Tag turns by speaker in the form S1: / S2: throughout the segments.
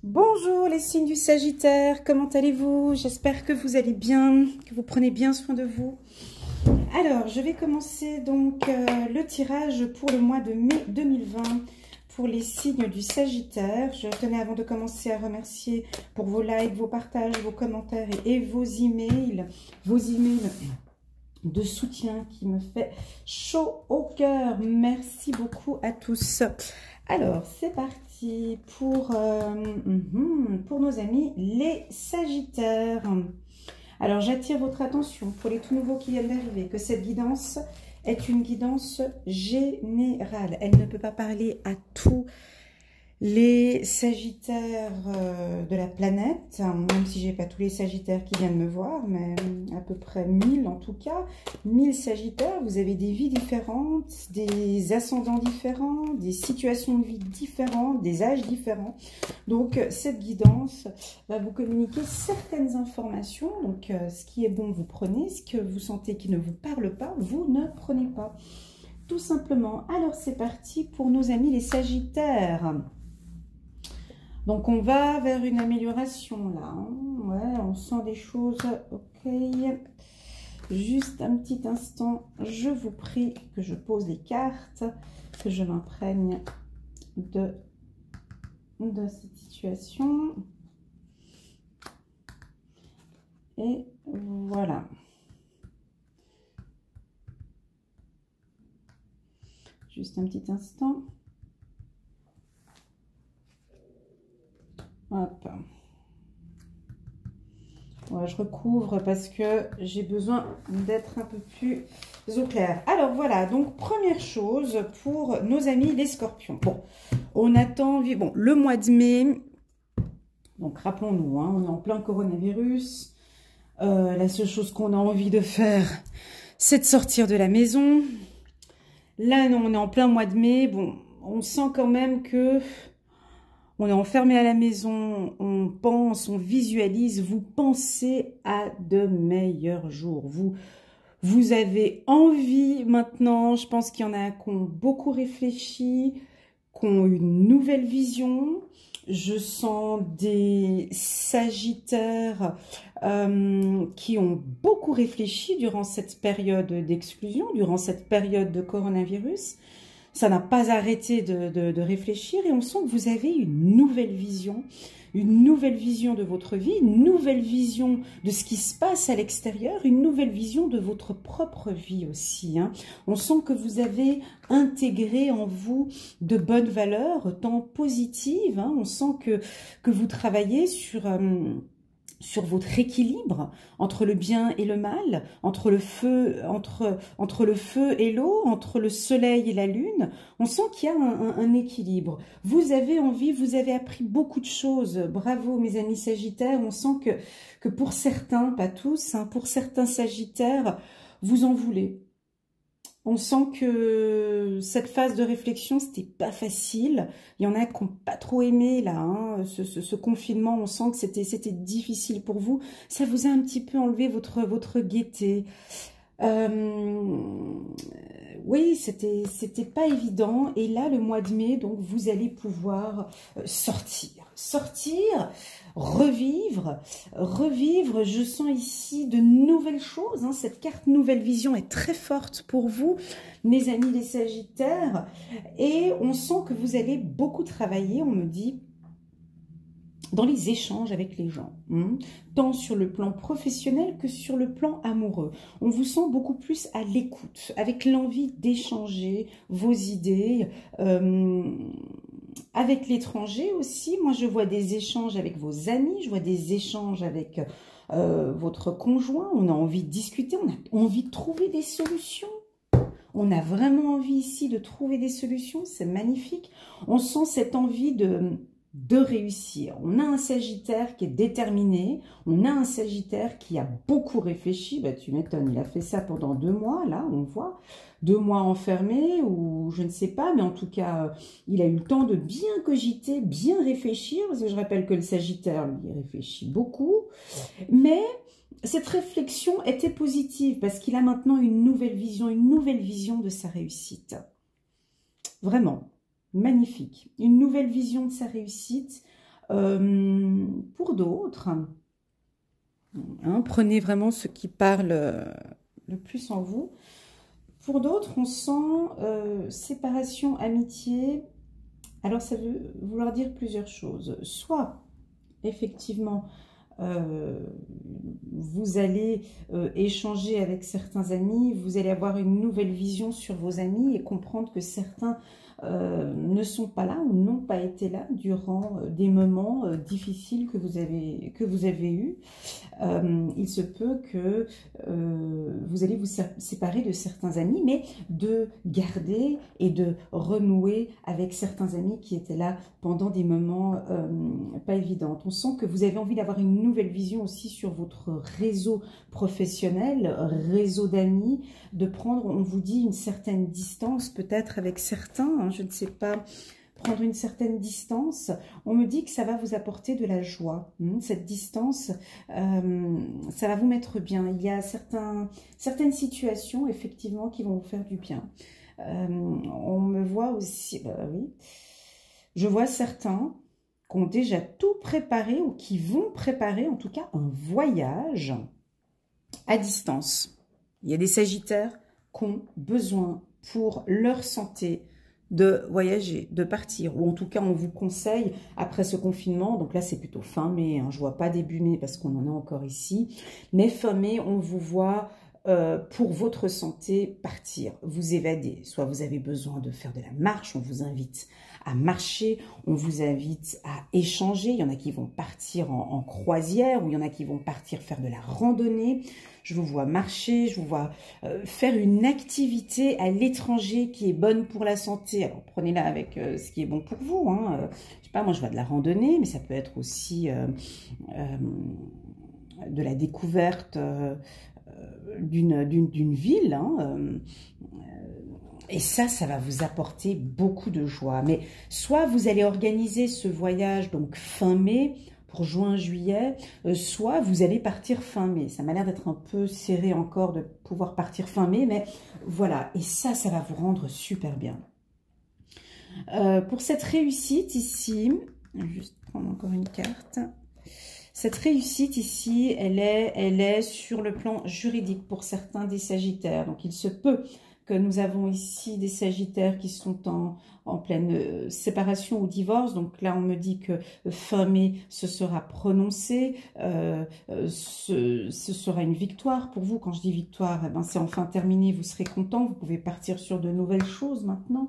S1: Bonjour les signes du Sagittaire, comment allez-vous? J'espère que vous allez bien, que vous prenez bien soin de vous. Alors, je vais commencer donc le tirage pour le mois de mai 2020 pour les signes du Sagittaire. Je tenais avant de commencer à remercier pour vos likes, vos partages, vos commentaires et vos emails de soutien qui me fait chaud au cœur. Merci beaucoup à tous. Alors, c'est parti pour nos amis les Sagittaires. Alors, j'attire votre attention pour les tout nouveaux qui viennent d'arriver, que cette guidance est une guidance générale. Elle ne peut pas parler à tous les Sagittaires de la planète, même si j'ai pas tous les Sagittaires qui viennent me voir, mais à peu près 1000 en tout cas. 1000 Sagittaires, vous avez des vies différentes, des ascendants différents, des situations de vie différentes, des âges différents. Donc cette guidance va vous communiquer certaines informations. Donc ce qui est bon, vous prenez. Ce que vous sentez qui ne vous parle pas, vous ne prenez pas. Tout simplement. Alors c'est parti pour nos amis les Sagittaires. Donc, on va vers une amélioration, là. Hein. Ouais, on sent des choses. Ok. Juste un petit instant. Je vous prie que je pose les cartes, que je m'imprègne de cette situation. Et voilà. Juste un petit instant. Hop. Ouais, je recouvre parce que j'ai besoin d'être un peu plus au clair. Alors voilà, donc première chose pour nos amis les Scorpions. Bon, on attend, bon, le mois de mai, donc rappelons-nous, hein, on est en plein coronavirus. La seule chose qu'on a envie de faire, c'est de sortir de la maison. Là, non, on est en plein mois de mai. Bon, on sent quand même que on est enfermé à la maison, on pense, on visualise, vous pensez à de meilleurs jours. Vous avez envie maintenant, je pense qu'il y en a qui ont beaucoup réfléchi, qui ont une nouvelle vision. Je sens des Sagittaires qui ont beaucoup réfléchi durant cette période d'exclusion, durant cette période de coronavirus. Ça n'a pas arrêté de réfléchir et on sent que vous avez une nouvelle vision de votre vie, une nouvelle vision de ce qui se passe à l'extérieur, une nouvelle vision de votre propre vie aussi. Hein. On sent que vous avez intégré en vous de bonnes valeurs, tant positives. Hein. On sent que vous travaillez sur votre équilibre entre le bien et le mal, entre le feu et l'eau, entre le soleil et la lune. On sent qu'il y a un équilibre. Vous avez envie, vous avez appris beaucoup de choses. Bravo mes amis Sagittaires. On sent que pour certains, pas tous, hein, pour certains Sagittaires, vous en voulez. On sent que cette phase de réflexion, c'était pas facile. Il y en a qui n'ont pas trop aimé là, hein, ce confinement. On sent que c'était difficile pour vous. Ça vous a un petit peu enlevé votre gaieté. Oui, c'était pas évident. Et là, le mois de mai, donc vous allez pouvoir sortir, revivre. Je sens ici de nouvelles choses. Hein. Cette carte nouvelle vision est très forte pour vous, mes amis les Sagittaires. Et on sent que vous allez beaucoup travailler, on me dit, dans les échanges avec les gens, hein, tant sur le plan professionnel que sur le plan amoureux. On vous sent beaucoup plus à l'écoute, avec l'envie d'échanger vos idées, avec l'étranger aussi. Moi, je vois des échanges avec vos amis, je vois des échanges avec votre conjoint. On a envie de discuter, on a envie de trouver des solutions. On a vraiment envie ici de trouver des solutions, c'est magnifique. On sent cette envie de réussir. On a un Sagittaire qui est déterminé, on a un Sagittaire qui a beaucoup réfléchi, bah, tu m'étonnes, il a fait ça pendant 2 mois, là on voit, 2 mois enfermé ou je ne sais pas, mais en tout cas il a eu le temps de bien cogiter, bien réfléchir, parce que je rappelle que le Sagittaire lui réfléchit beaucoup, mais cette réflexion était positive parce qu'il a maintenant une nouvelle vision de sa réussite. Vraiment. Magnifique. Une nouvelle vision de sa réussite. Pour d'autres, hein, prenez vraiment ce qui parle le plus en vous. Pour d'autres, on sent séparation, amitié. Alors, ça veut vouloir dire plusieurs choses. Soit, effectivement, vous allez échanger avec certains amis, vous allez avoir une nouvelle vision sur vos amis et comprendre que certains ne sont pas là ou n'ont pas été là durant des moments difficiles que vous avez eus. Il se peut que vous allez vous séparer de certains amis, mais de garder et de renouer avec certains amis qui étaient là pendant des moments pas évidents. On sent que vous avez envie d'avoir une nouvelle vision aussi sur votre réseau professionnel, réseau d'amis, de prendre, on vous dit, une certaine distance peut-être avec certains, hein, je ne sais pas, prendre une certaine distance. On me dit que ça va vous apporter de la joie. Cette distance, ça va vous mettre bien. Il y a certaines situations, effectivement, qui vont vous faire du bien. On me voit aussi, oui, je vois certains qui ont déjà tout préparé ou qui vont préparer, en tout cas, un voyage à distance. Il y a des Sagittaires qui ont besoin pour leur santé de voyager, de partir, ou en tout cas on vous conseille après ce confinement, donc là c'est plutôt fin mai, hein, je vois pas début mai parce qu'on en a encore ici, mais fin mai on vous voit pour votre santé partir, vous évader, soit vous avez besoin de faire de la marche, on vous invite à marcher, on vous invite à échanger, il y en a qui vont partir en croisière, ou il y en a qui vont partir faire de la randonnée. Je vous vois marcher, je vous vois faire une activité à l'étranger qui est bonne pour la santé. Alors prenez-la avec ce qui est bon pour vous. Hein. Je sais pas, moi je vois de la randonnée, mais ça peut être aussi de la découverte d'une ville. Hein. Et ça va vous apporter beaucoup de joie. Mais soit vous allez organiser ce voyage donc fin mai, pour juin, juillet, soit vous allez partir fin mai. Ça m'a l'air d'être un peu serré encore de pouvoir partir fin mai, mais voilà. Et ça va vous rendre super bien. Pour cette réussite ici, je vais juste prendre encore une carte. Cette réussite ici, elle est sur le plan juridique pour certains des Sagittaires. Donc il se peut que nous avons ici des Sagittaires qui sont en pleine séparation ou divorce. Donc là, on me dit que fin mai, ce sera prononcé. Ce sera une victoire pour vous. Quand je dis victoire, eh ben, c'est enfin terminé. Vous serez content. Vous pouvez partir sur de nouvelles choses maintenant.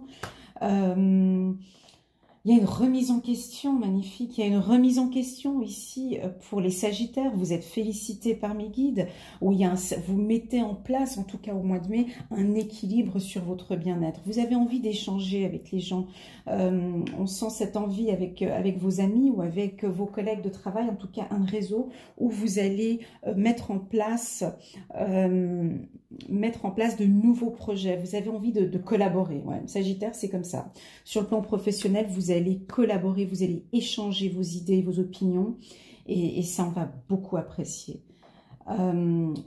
S1: Il y a une remise en question magnifique, il y a une remise en question ici pour les Sagittaires, vous êtes félicités par mes guides, où il y a vous mettez en place, en tout cas au mois de mai, un équilibre sur votre bien-être. Vous avez envie d'échanger avec les gens, on sent cette envie avec vos amis ou avec vos collègues de travail, en tout cas un réseau où vous allez mettre en place de nouveaux projets, vous avez envie de collaborer. Ouais, Sagittaire, c'est comme ça. Sur le plan professionnel, vous allez collaborer, vous allez échanger vos idées, vos opinions, et ça, on va beaucoup apprécier.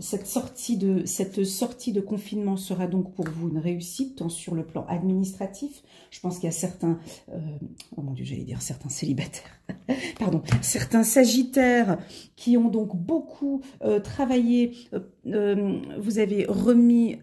S1: Cette sortie de confinement sera donc pour vous une réussite, tant sur le plan administratif. Je pense qu'il y a certains, oh mon Dieu, j'allais dire certains célibataires, pardon, certains Sagittaires qui ont donc beaucoup travaillé. Vous avez remis...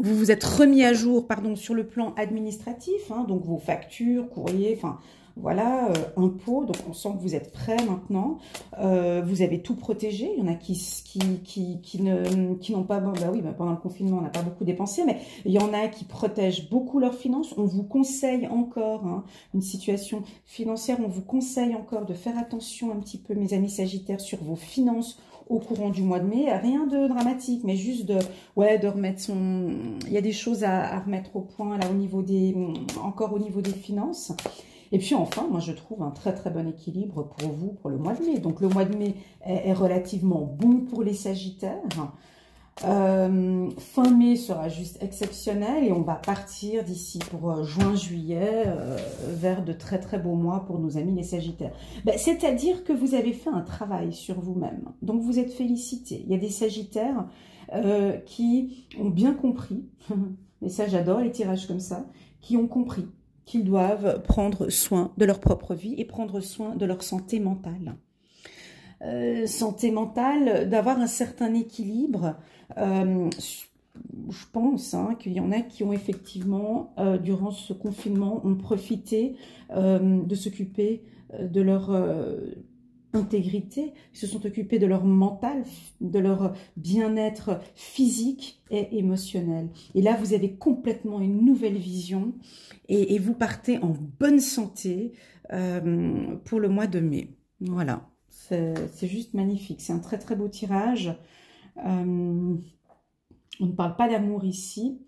S1: vous vous êtes remis à jour, pardon, sur le plan administratif, hein, donc vos factures, courriers, enfin voilà, impôts. Donc on sent que vous êtes prêts maintenant. Vous avez tout protégé. Il y en a qui n'ont pas, bon, bah oui, bah pendant le confinement on n'a pas beaucoup dépensé, mais il y en a qui protègent beaucoup leurs finances. On vous conseille encore, hein, une situation financière, on vous conseille encore de faire attention un petit peu, mes amis Sagittaires, sur vos finances au courant du mois de mai. Rien de dramatique, mais juste de remettre son... Il y a des choses à remettre au point là au niveau des... encore au niveau des finances. Et puis enfin, moi je trouve un très très bon équilibre pour vous pour le mois de mai. Donc le mois de mai est relativement bon pour les Sagittaires. Fin mai sera juste exceptionnel et on va partir d'ici pour juin-juillet vers de très très beaux mois pour nos amis les Sagittaires. Ben, c'est-à-dire que vous avez fait un travail sur vous-même, donc vous êtes félicités. Il y a des Sagittaires qui ont bien compris, et ça j'adore les tirages comme ça, qui ont compris qu'ils doivent prendre soin de leur propre vie et prendre soin de leur santé mentale. Santé mentale, d'avoir un certain équilibre. Je pense qu'il y en a qui ont effectivement, durant ce confinement, ont profité de s'occuper de leur intégrité, ils se sont occupés de leur mental, de leur bien-être physique et émotionnel. Et là, vous avez complètement une nouvelle vision et vous partez en bonne santé pour le mois de mai. Voilà, c'est juste magnifique. C'est un très très beau tirage. On ne parle pas d'amour ici.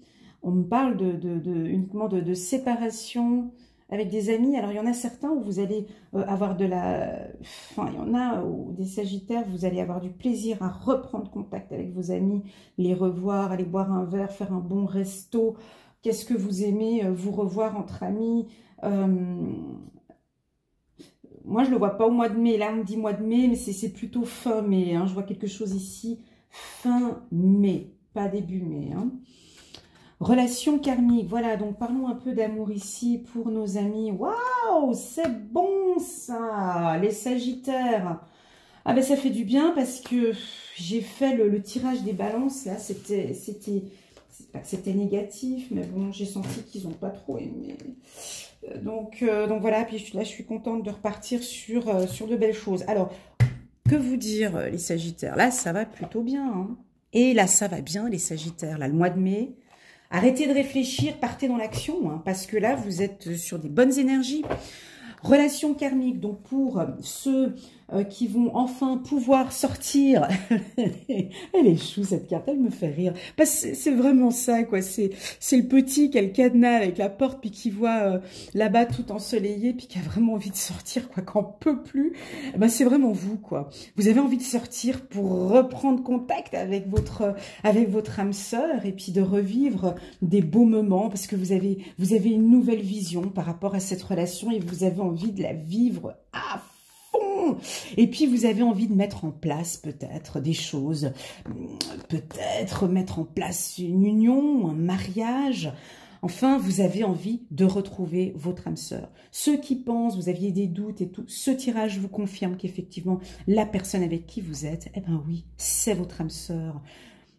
S1: On me parle uniquement de séparation avec des amis. Alors, il y en a certains où vous allez avoir de la... Enfin, il y en a où des sagittaires, vous allez avoir du plaisir à reprendre contact avec vos amis, les revoir, aller boire un verre, faire un bon resto. Qu'est-ce que vous aimez vous revoir entre amis Moi, je ne le vois pas au mois de mai. Là, on me dit mois de mai, mais c'est plutôt fin mai. Hein. Je vois quelque chose ici, fin mai, pas début mai. Hein. Relation karmique, voilà, donc parlons un peu d'amour ici pour nos amis. Waouh, c'est bon ça, les sagittaires. Ah ben ça fait du bien parce que j'ai fait le tirage des balances, là, c'était négatif, mais bon, j'ai senti qu'ils n'ont pas trop aimé. Donc voilà, puis là, je suis contente de repartir sur de belles choses. Alors, que vous dire, les sagittaires? Là, ça va plutôt bien. Hein. Et là, ça va bien, les sagittaires. Là, le mois de mai... Arrêtez de réfléchir, partez dans l'action, hein, parce que là, vous êtes sur des bonnes énergies. Relation karmique, donc pour ceux qui vont enfin pouvoir sortir. Elle est chou cette carte, elle me fait rire. Parce que c'est vraiment ça, quoi. C'est le petit qui a le cadenas avec la porte, puis qui voit là-bas tout ensoleillé, puis qui a vraiment envie de sortir, quoi, qu'en peut plus. Ben, c'est vraiment vous, quoi. Vous avez envie de sortir pour reprendre contact avec votre âme sœur, et puis de revivre des beaux moments, parce que vous avez une nouvelle vision par rapport à cette relation, et vous avez envie de la vivre à fond. Et puis vous avez envie de mettre en place peut-être des choses, peut-être mettre en place une union, un mariage. Enfin, vous avez envie de retrouver votre âme sœur. Ceux qui pensent, vous aviez des doutes et tout, ce tirage vous confirme qu'effectivement, la personne avec qui vous êtes, eh ben oui, c'est votre âme sœur.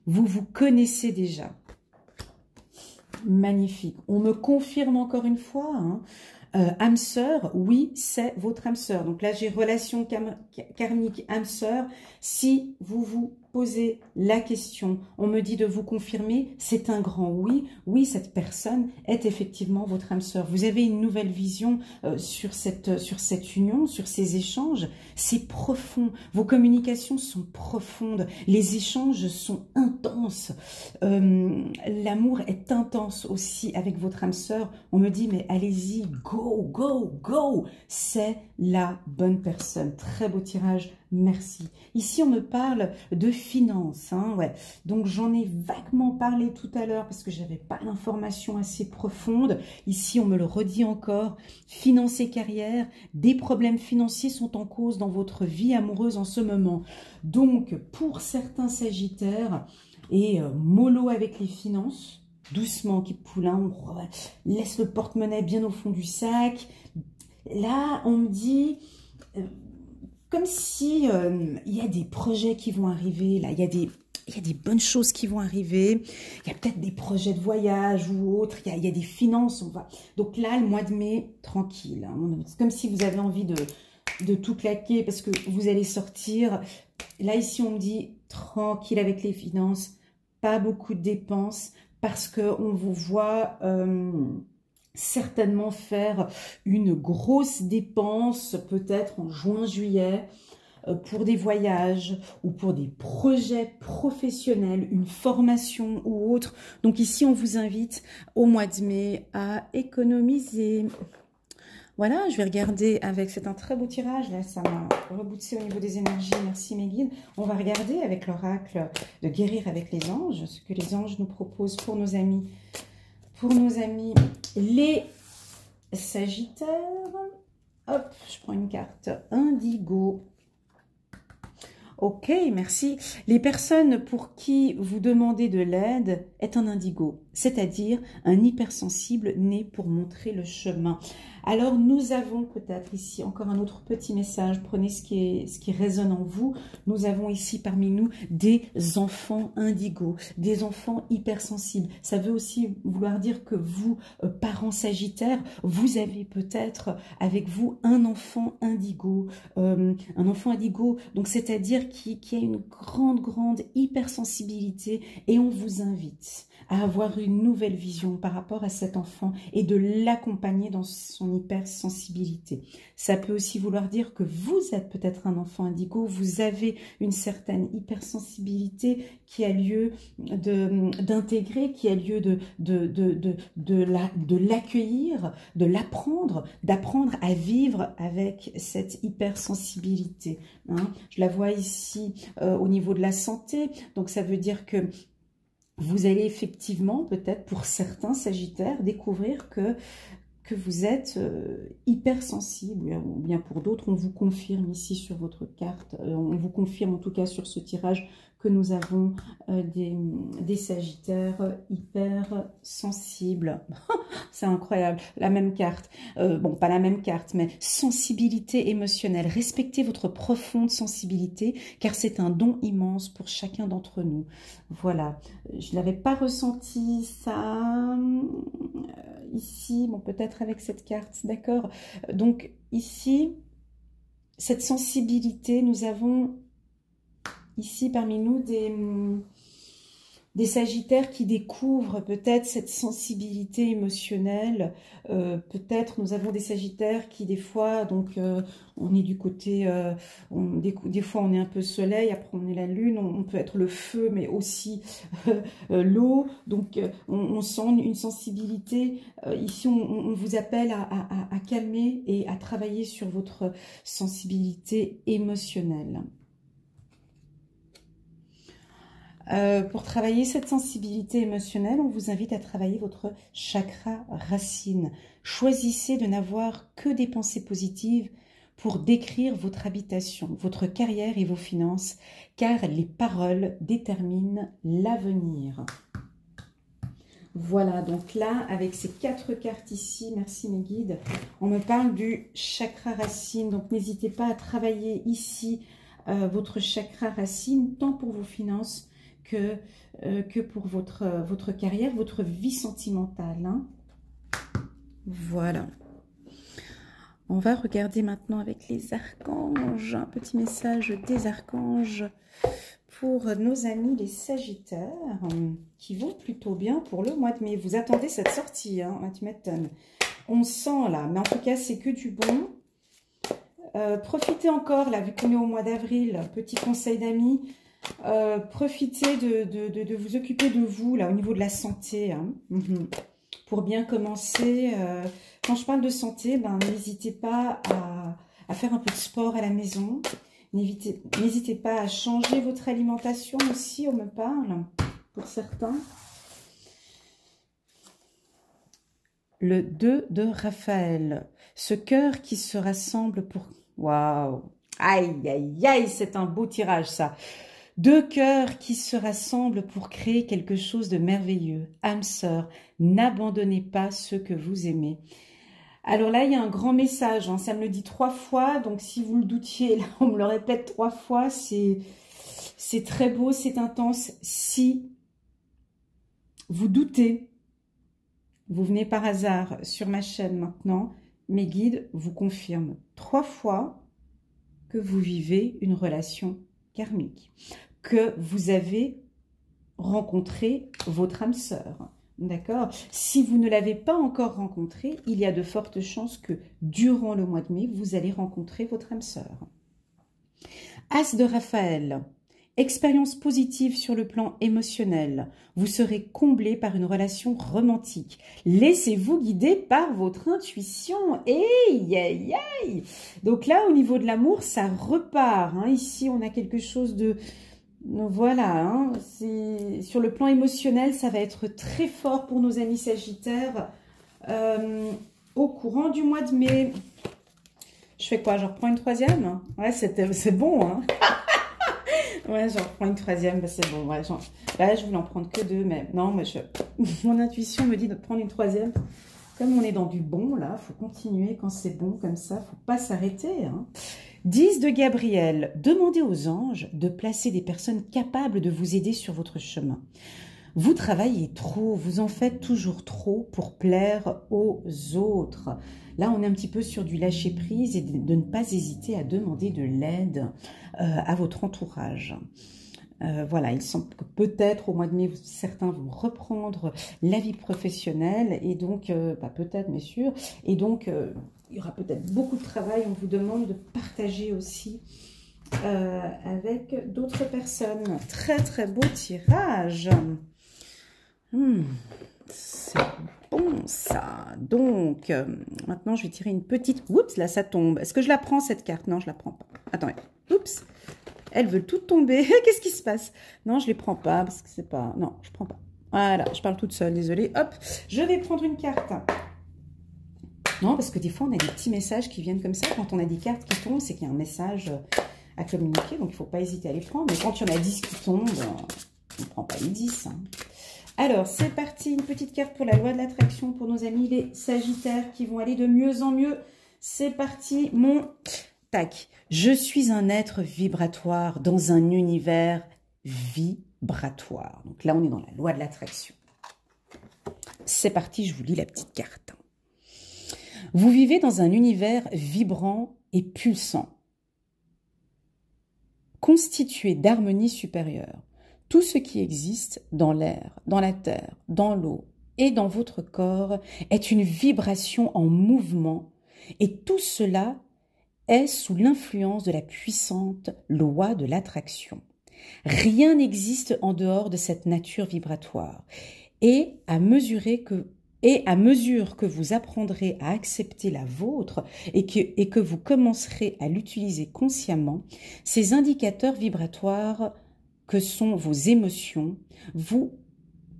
S1: Vous vous connaissez déjà. Magnifique. On me confirme encore une fois, hein, âme sœur, oui, c'est votre âme sœur. Donc là, j'ai relation karmique âme sœur. Si vous vous posez la question, on me dit de vous confirmer, c'est un grand oui. Oui, cette personne est effectivement votre âme sœur. Vous avez une nouvelle vision sur cette union, sur ces échanges. C'est profond. Vos communications sont profondes. Les échanges sont intenses. L'amour est intense aussi avec votre âme sœur. On me dit, mais allez-y, go, go, go. C'est la bonne personne. Très beau tirage. Merci. Ici, on me parle de finances. Hein, ouais. Donc, j'en ai vaguement parlé tout à l'heure parce que je n'avais pas l'information assez profonde. Ici, on me le redit encore. Finances et carrière, des problèmes financiers sont en cause dans votre vie amoureuse en ce moment. Donc, pour certains sagittaires, et mollo avec les finances, doucement, qui poulain, on laisse le porte-monnaie bien au fond du sac. Là, on me dit... comme si il y a des projets qui vont arriver, là, il y a des bonnes choses qui vont arriver, il y a peut-être des projets de voyage ou autres, il y a des finances, on va... Donc là, le mois de mai, tranquille, hein, c'est comme si vous avez envie de tout claquer parce que vous allez sortir. Là, ici, on me dit tranquille avec les finances, pas beaucoup de dépenses parce qu'on vous voit... certainement faire une grosse dépense, peut-être en juin-juillet, pour des voyages ou pour des projets professionnels, une formation ou autre. Donc ici, on vous invite au mois de mai à économiser. Voilà, je vais regarder avec, c'est un très beau tirage, là, ça m'a rebooté au niveau des énergies, merci mes guides. On va regarder avec l'oracle de guérir avec les anges, ce que les anges nous proposent pour nos amis. Pour nos amis, les sagittaires, hop, je prends une carte indigo. Ok, merci. Les personnes pour qui vous demandez de l'aide est un indigo. c'est-à-dire un hypersensible né pour montrer le chemin. Alors nous avons peut-être ici encore un autre petit message, prenez ce qui résonne en vous. Nous avons ici parmi nous des enfants indigos, des enfants hypersensibles. Ça veut aussi vouloir dire que vous, parents sagittaires, vous avez peut-être avec vous un enfant indigo, donc c'est-à-dire qui a une grande hypersensibilité, et on vous invite à avoir une nouvelle vision par rapport à cet enfant et de l'accompagner dans son hypersensibilité. Ça peut aussi vouloir dire que vous êtes peut-être un enfant indigo, vous avez une certaine hypersensibilité qui a lieu d'intégrer, qui a lieu de l'accueillir, de l'apprendre, d'apprendre à vivre avec cette hypersensibilité. Hein. Je la vois ici au niveau de la santé, donc ça veut dire que vous allez effectivement, peut-être pour certains Sagittaires, découvrir que vous êtes hypersensible, ou bien pour d'autres, on vous confirme ici sur votre carte, on vous confirme en tout cas sur ce tirage que nous avons des Sagittaires hypersensibles. C'est incroyable, la même carte. Bon, pas la même carte, mais sensibilité émotionnelle. Respectez votre profonde sensibilité, car c'est un don immense pour chacun d'entre nous. Voilà, je n'avais pas ressenti ça ici, bon, peut-être avec cette carte, d'accord. Donc, ici, cette sensibilité, nous avons ici parmi nous des Sagittaires qui découvrent peut-être cette sensibilité émotionnelle. Peut-être nous avons des Sagittaires qui des fois, donc on est du côté, des fois on est un peu soleil, après on est la lune, on peut être le feu mais aussi l'eau. Donc on sent une sensibilité. Ici on vous appelle à calmer et à travailler sur votre sensibilité émotionnelle. Pour travailler cette sensibilité émotionnelle, on vous invite à travailler votre chakra racine. Choisissez de n'avoir que des pensées positives pour décrire votre habitation, votre carrière et vos finances, car les paroles déterminent l'avenir. Voilà, donc là, avec ces 4 cartes ici, merci mes guides, on me parle du chakra racine. Donc n'hésitez pas à travailler ici votre chakra racine, tant pour vos finances que pour votre carrière, votre vie sentimentale. Hein. Voilà. On va regarder maintenant avec les archanges. Un petit message des archanges pour nos amis les Sagittaires, qui vont plutôt bien pour le mois de mai. Vous attendez cette sortie, hein, tu m'étonnes. On sent là, mais en tout cas, c'est que du bon. Profitez encore, là, vu qu'on est au mois d'avril, petit conseil d'amis. Profitez de vous occuper de vous là au niveau de la santé, hein, pour bien commencer. Quand je parle de santé, ben, n'hésitez pas à faire un peu de sport à la maison. N'hésitez pas à changer votre alimentation aussi, on me parle, pour certains. Le 2 de Raphaël, ce cœur qui se rassemble pour... Waouh! Aïe, aïe, aïe, c'est un beau tirage ça. 2 cœurs qui se rassemblent pour créer quelque chose de merveilleux. Âme sœur, n'abandonnez pas ceux que vous aimez. Alors là, il y a un grand message, hein, ça me le dit 3 fois, donc si vous le doutiez, là, on me le répète 3 fois, c'est très beau, c'est intense. Si vous doutez, vous venez par hasard sur ma chaîne maintenant, mes guides vous confirment 3 fois que vous vivez une relation karmique, que vous avez rencontré votre âme sœur. D'accord? Si vous ne l'avez pas encore rencontré, il y a de fortes chances que durant le mois de mai, vous allez rencontrer votre âme sœur. As de Raphaël, expérience positive sur le plan émotionnel. Vous serez comblé par une relation romantique. Laissez-vous guider par votre intuition. Aïe, aïe, aïe. Donc là, au niveau de l'amour, ça repart. Hein. Ici, on a quelque chose de... Voilà, hein. Sur le plan émotionnel, ça va être très fort pour nos amis Sagittaires. Au courant du mois de mai. Je fais quoi? Je reprends une 3e? Ouais, c'est bon, hein. Ouais, j'en reprends une 3e, bah c'est bon. Ouais, là, je voulais en prendre que 2, mais non, mais mon intuition me dit de prendre une troisième. Comme on est dans du bon, là, il faut continuer quand c'est bon, comme ça, il ne faut pas s'arrêter. Hein. 10 de Gabriel, demandez aux anges de placer des personnes capables de vous aider sur votre chemin. Vous travaillez trop, vous en faites toujours trop pour plaire aux autres. Là, on est un petit peu sur du lâcher-prise et de ne pas hésiter à demander de l'aide à votre entourage. Voilà, il semble que peut-être au mois de mai, certains vont reprendre la vie professionnelle et donc, peut-être mais sûr, et donc il y aura peut-être beaucoup de travail. On vous demande de partager aussi avec d'autres personnes. Très très beau tirage. C'est bon ça. Donc, maintenant je vais tirer une petite... Oups, là ça tombe. Est-ce que je la prends cette carte? Non, je la prends pas. Attendez. Oups. Elles veulent toutes tomber. Qu'est-ce qui se passe? Non, je les prends pas parce que c'est pas... Non, je prends pas. Voilà, je parle toute seule, désolée. Hop, je vais prendre une carte. Non, parce que des fois, on a des petits messages qui viennent comme ça. Quand on a des cartes qui tombent, c'est qu'il y a un message à communiquer. Donc, il ne faut pas hésiter à les prendre. Mais quand il y en a 10 qui tombent, on ne prend pas les 10. Hein. Alors, c'est parti. Une petite carte pour la loi de l'attraction pour nos amis les Sagittaires qui vont aller de mieux en mieux. C'est parti. Tac. Je suis un être vibratoire dans un univers vibratoire. Donc là, on est dans la loi de l'attraction. C'est parti, je vous lis la petite carte. Vous vivez dans un univers vibrant et pulsant, constitué d'harmonie supérieure. Tout ce qui existe dans l'air, dans la terre, dans l'eau et dans votre corps est une vibration en mouvement et tout cela est sous l'influence de la puissante loi de l'attraction. Rien n'existe en dehors de cette nature vibratoire. Et à mesure que vous apprendrez à accepter la vôtre et que vous commencerez à l'utiliser consciemment, ces indicateurs vibratoires que sont vos émotions, vous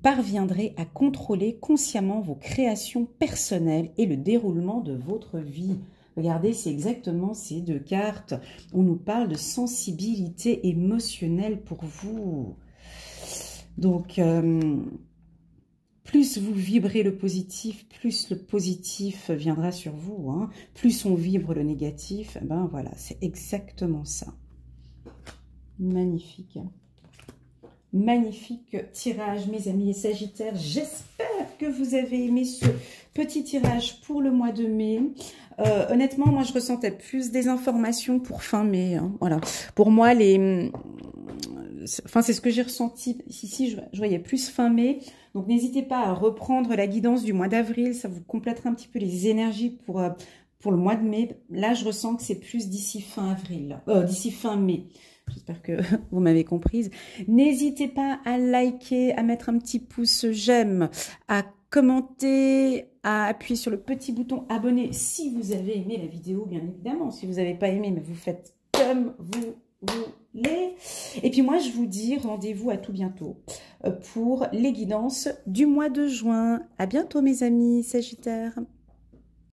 S1: parviendrez à contrôler consciemment vos créations personnelles et le déroulement de votre vie. Regardez, c'est exactement ces deux cartes. On nous parle de sensibilité émotionnelle pour vous. Donc, plus vous vibrez le positif, plus le positif viendra sur vous. Hein. Plus on vibre le négatif, ben voilà, c'est exactement ça. Magnifique. Magnifique tirage, mes amis et Sagittaires. J'espère que vous avez aimé ce petit tirage pour le mois de mai. Honnêtement, moi, je ressentais plus des informations pour fin mai. Hein. Voilà. Pour moi, c'est ce que j'ai ressenti. Ici, je voyais plus fin mai. Donc, n'hésitez pas à reprendre la guidance du mois d'avril. Ça vous complétera un petit peu les énergies pour le mois de mai. Là, je ressens que c'est plus d'ici fin avril, d'ici fin mai. J'espère que vous m'avez comprise. N'hésitez pas à liker, à mettre un petit pouce j'aime, à commenter, à appuyer sur le petit bouton abonner si vous avez aimé la vidéo, bien évidemment. Si vous n'avez pas aimé, mais vous faites comme vous voulez. Et puis moi, je vous dis rendez-vous à tout bientôt pour les guidances du mois de juin. À bientôt, mes amis Sagittaires.